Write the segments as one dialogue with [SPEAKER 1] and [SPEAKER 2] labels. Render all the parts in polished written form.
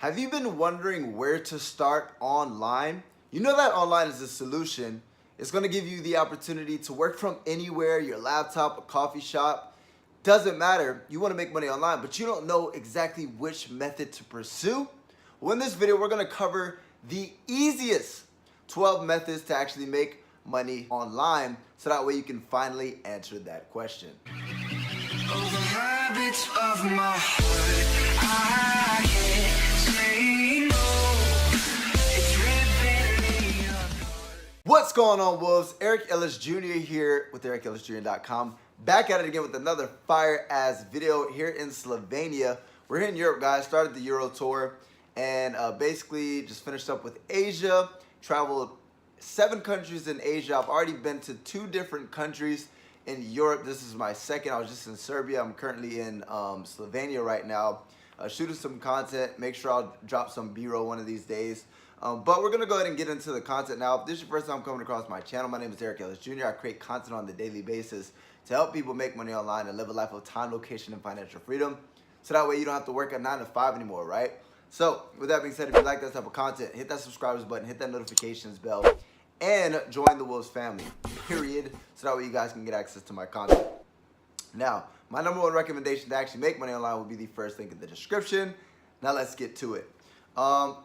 [SPEAKER 1] Have you been wondering where to start online? You know that online is a solution. It's going to give you the opportunity to work from anywhere, your laptop, a coffee shop. Doesn't matter. You want to make money online, but you don't know exactly which method to pursue. Well, in this video, we're going to cover the easiest 12 methods to actually make money online, so that way you can finally answer that question.
[SPEAKER 2] Over habits of my heart, I can't say no. It's ripping me apart.
[SPEAKER 1] What's going on, Wolves? Eric Ellis Jr. here with EricEllisJr.com. Back at it again with another fire-ass video here in Slovenia. We're here in Europe, guys. Started the Euro tour and basically just finished up with Asia. Traveled 7 countries in Asia. I've already been to 2 different countries in Europe. This is my second. I was just in Serbia. I'm currently in Slovenia right now, shooting some content. Make sure I'll drop some B-roll one of these days. But we're going to go ahead and get into the content now. If this is your first time coming across my channel, my name is Eric Ellis Jr. I create content on the daily basis to help people make money online and live a life of time, location, and financial freedom. So that way you don't have to work at 9 to 5 anymore, right? So with that being said, if you like that type of content, hit that subscribers button, hit that notifications bell, and join the Wolves family, period. So that way you guys can get access to my content. Now, my number 1 recommendation to actually make money online will be the first link in the description. Now let's get to it.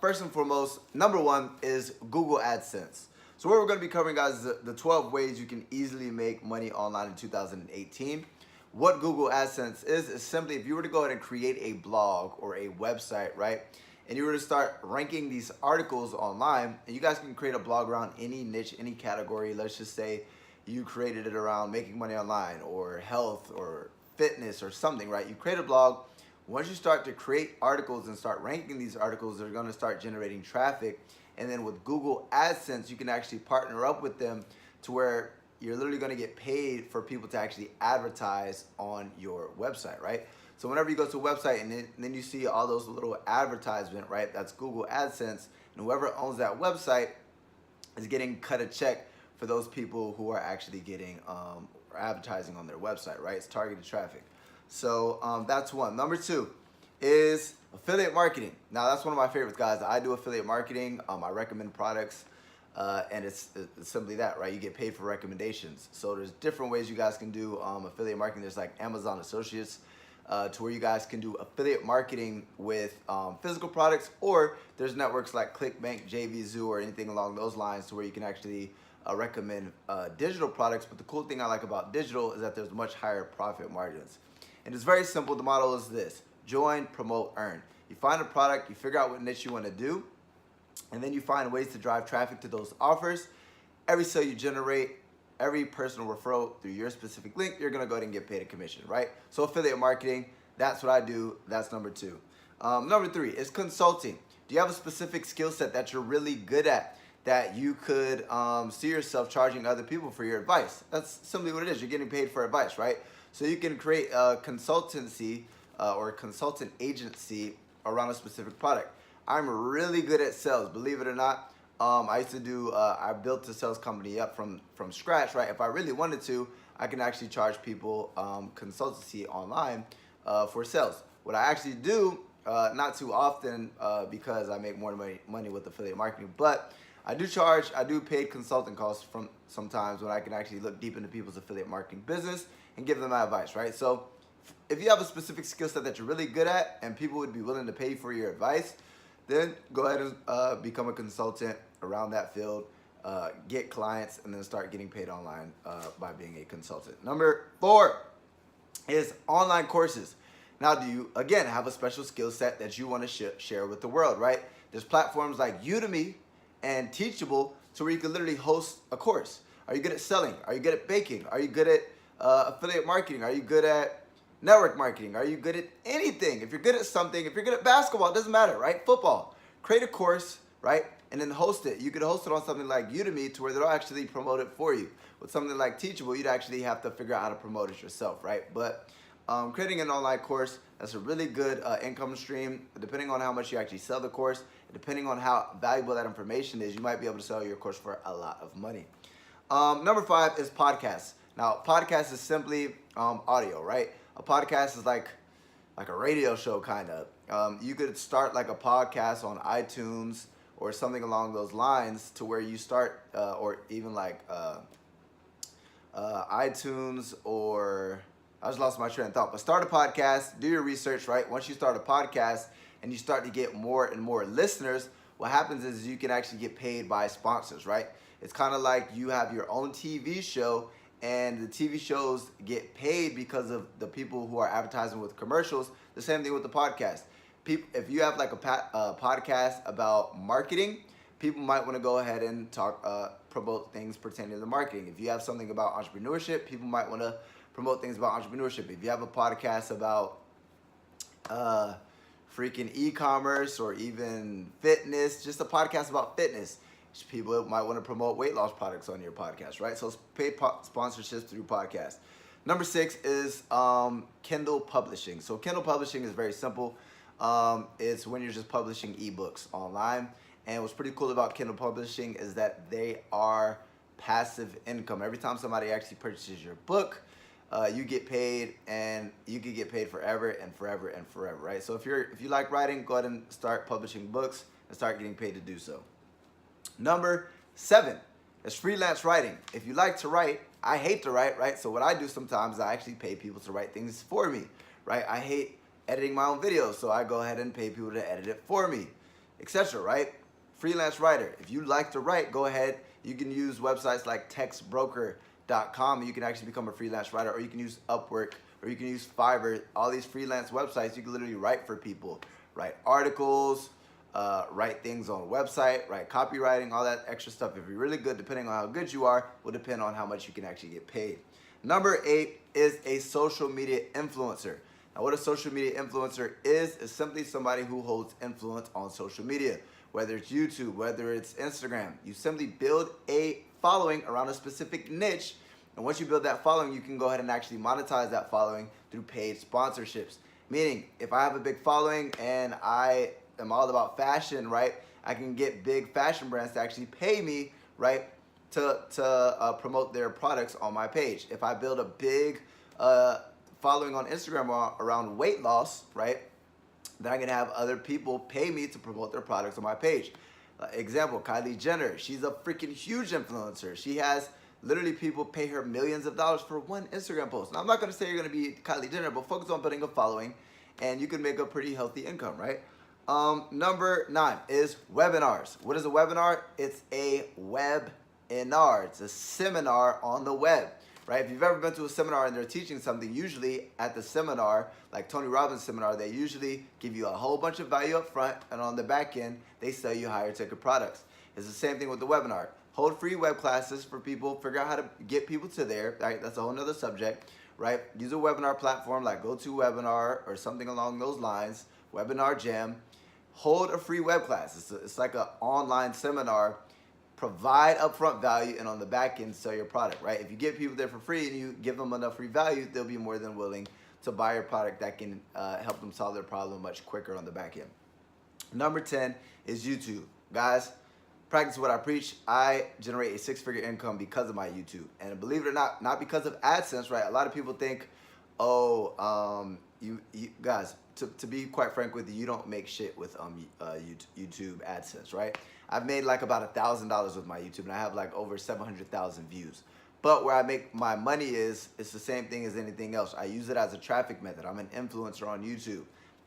[SPEAKER 1] First and foremost, number 1 is Google AdSense. So what we're going to be covering, guys, is the 12 ways you can easily make money online in 2018. What Google AdSense is simply if you were to go ahead and create a blog or a website, right? And you were to start ranking these articles online, and you guys can create a blog around any niche, any category. Let's just say you created it around making money online or health or fitness or something, right? You create a blog. Once you start to create articles and start ranking these articles, they're going to start generating traffic. And then with Google AdSense, you can actually partner up with them to where you're literally going to get paid for people to actually advertise on your website, right? So whenever you go to a website and then you see all those little advertisement, right? That's Google AdSense. And whoever owns that website is getting cut a check for those people who are actually getting advertising on their website, right? It's targeted traffic. So that's one. Number 2 is affiliate marketing. Now that's one of my favorites, guys. I do affiliate marketing. I recommend products, and it's simply that, right? You get paid for recommendations. So there's different ways you guys can do affiliate marketing. There's like Amazon Associates, to where you guys can do affiliate marketing with physical products, or there's networks like ClickBank, JVZoo, or anything along those lines to where you can actually recommend digital products. But the cool thing I like about digital is that there's much higher profit margins. And it's very simple. The model is this: join, promote, earn. You find a product, you figure out what niche you want to do, and then you find ways to drive traffic to those offers. Every sale you generate, every personal referral through your specific link, you're going to go ahead and get paid a commission, right? So affiliate marketing, that's what I do. That's number 2. Number 3 is consulting. Do you have a specific skill set that you're really good at that you could see yourself charging other people for your advice? That's simply what it is. You're getting paid for advice, right? So you can create a consultancy or a consultant agency around a specific product. I'm really good at sales, believe it or not. I used to do, I built a sales company up from scratch, right? If I really wanted to, I can actually charge people consultancy online for sales. What I actually do, not too often because I make more money with affiliate marketing, but I do paid consulting costs from sometimes when I can actually look deep into people's affiliate marketing business and give them my advice, right? So if you have a specific skill set that you're really good at and people would be willing to pay for your advice, then go ahead and become a consultant around that field, get clients, and then start getting paid online by being a consultant. Number 4 is online courses. Now, do you, again, have a special skill set that you want to share with the world, right? There's platforms like Udemy and Teachable to where you can literally host a course. Are you good at selling? Are you good at baking? Are you good at affiliate marketing? Are you good at network marketing? Are you good at anything? If you're good at something, if you're good at basketball, it doesn't matter, right? Football. Create a course, right? And then host it. You could host it on something like Udemy to where they'll actually promote it for you. With something like Teachable, you'd actually have to figure out how to promote it yourself, right? But creating an online course, that's a really good income stream. Depending on how much you actually sell the course, depending on how valuable that information is, you might be able to sell your course for a lot of money. Number 5 is podcasts. Now, podcast is simply audio, right? A podcast is like a radio show, kind of. You could start like a podcast on iTunes or something along those lines, to where you start, or even like iTunes, or I just lost my train of thought. But start a podcast, do your research, right? Once you start a podcast and you start to get more and more listeners, what happens is you can actually get paid by sponsors, right? It's kind of like you have your own TV show, and the TV shows get paid because of the people who are advertising with commercials. The same thing with the podcast. People, if you have like a podcast about marketing, people might want to go ahead and promote things pertaining to marketing. If you have something about entrepreneurship, people might want to promote things about entrepreneurship. If you have a podcast about freaking e-commerce or even fitness, just a podcast about fitness, people might want to promote weight loss products on your podcast, right? So it's paid sponsorships through podcasts. Number 6 is Kindle publishing. So Kindle publishing is very simple. It's when you're just publishing ebooks online. And what's pretty cool about Kindle publishing is that they are passive income. Every time somebody actually purchases your book, you get paid, and you can get paid forever and forever and forever, right? So if you like writing, go ahead and start publishing books and start getting paid to do so. Number 7 is freelance writing. If you like to write, I hate to write, right? So what I do sometimes, I actually pay people to write things for me, right? I hate editing my own videos, so I go ahead and pay people to edit it for me, etc., right? Freelance writer. If you like to write, go ahead. You can use websites like textbroker.com. You can actually become a freelance writer, or you can use Upwork, or you can use Fiverr. All these freelance websites, you can literally write for people, write articles, write things on a website, write copywriting, all that extra stuff. If you're really good, depending on how good you are, will depend on how much you can actually get paid. Number 8 is a social media influencer. Now, what a social media influencer is simply somebody who holds influence on social media, whether it's YouTube, whether it's Instagram. You simply build a following around a specific niche, and once you build that following, you can go ahead and actually monetize that following through paid sponsorships. Meaning, if I have a big following and I am all about fashion, right, I can get big fashion brands to actually pay me, right, to promote their products on my page. If I build a big following on Instagram around weight loss, right, then I can have other people pay me to promote their products on my page. Example, Kylie Jenner. She's a freaking huge influencer. She has literally people pay her millions of dollars for one Instagram post. Now, I'm not going to say you're going to be Kylie Jenner, but focus on building a following, and you can make a pretty healthy income, right? Number 9 is webinars. What is a webinar? It's a webinar. It's a seminar on the web, right? If you've ever been to a seminar and they're teaching something, usually at the seminar, like Tony Robbins seminar, they usually give you a whole bunch of value up front, and on the back end, they sell you higher ticket products. It's the same thing with the webinar. Hold free web classes for people, figure out how to get people to there, right? That's a whole nother subject, right? Use a webinar platform like GoToWebinar or something along those lines, Webinar Jam. Hold a free web class. It's like an online seminar. Provide upfront value, and on the back end, sell your product, right? If you get people there for free and you give them enough free value, they'll be more than willing to buy your product that can help them solve their problem much quicker on the back end. Number 10 is YouTube. Guys, practice what I preach. I generate a 6-figure income because of my YouTube. And believe it or not because of AdSense, right? A lot of people think, you guys, to be quite frank with you, you don't make shit with YouTube AdSense, right? I've made like about $1,000 with my YouTube, and I have like over 700,000 views. But where I make my money is, it's the same thing as anything else. I use it as a traffic method. I'm an influencer on YouTube.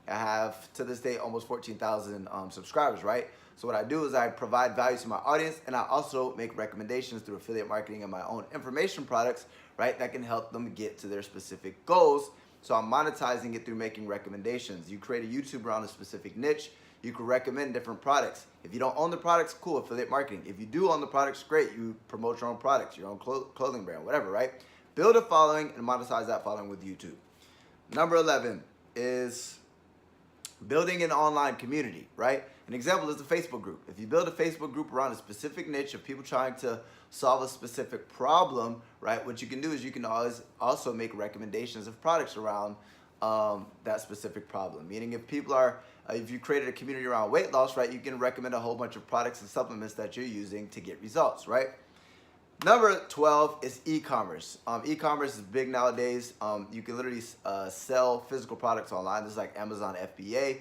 [SPEAKER 1] I have, to this day, almost 14,000 subscribers, right? So what I do is I provide value to my audience, and I also make recommendations through affiliate marketing and my own information products, right, that can help them get to their specific goals. So I'm monetizing it through making recommendations. You create a YouTube around a specific niche, you can recommend different products. If you don't own the products, cool, affiliate marketing. If you do own the products, great, you promote your own products, your own clothing brand, whatever, right? Build a following and monetize that following with YouTube. Number 11 is building an online community, right? An example is the Facebook group. If you build a Facebook group around a specific niche of people trying to solve a specific problem, right, what you can do is you can always also make recommendations of products around that specific problem. Meaning if people are, if you created a community around weight loss, right, you can recommend a whole bunch of products and supplements that you're using to get results, right? Number 12 is e-commerce. E-commerce is big nowadays. You can literally sell physical products online. This is like Amazon FBA.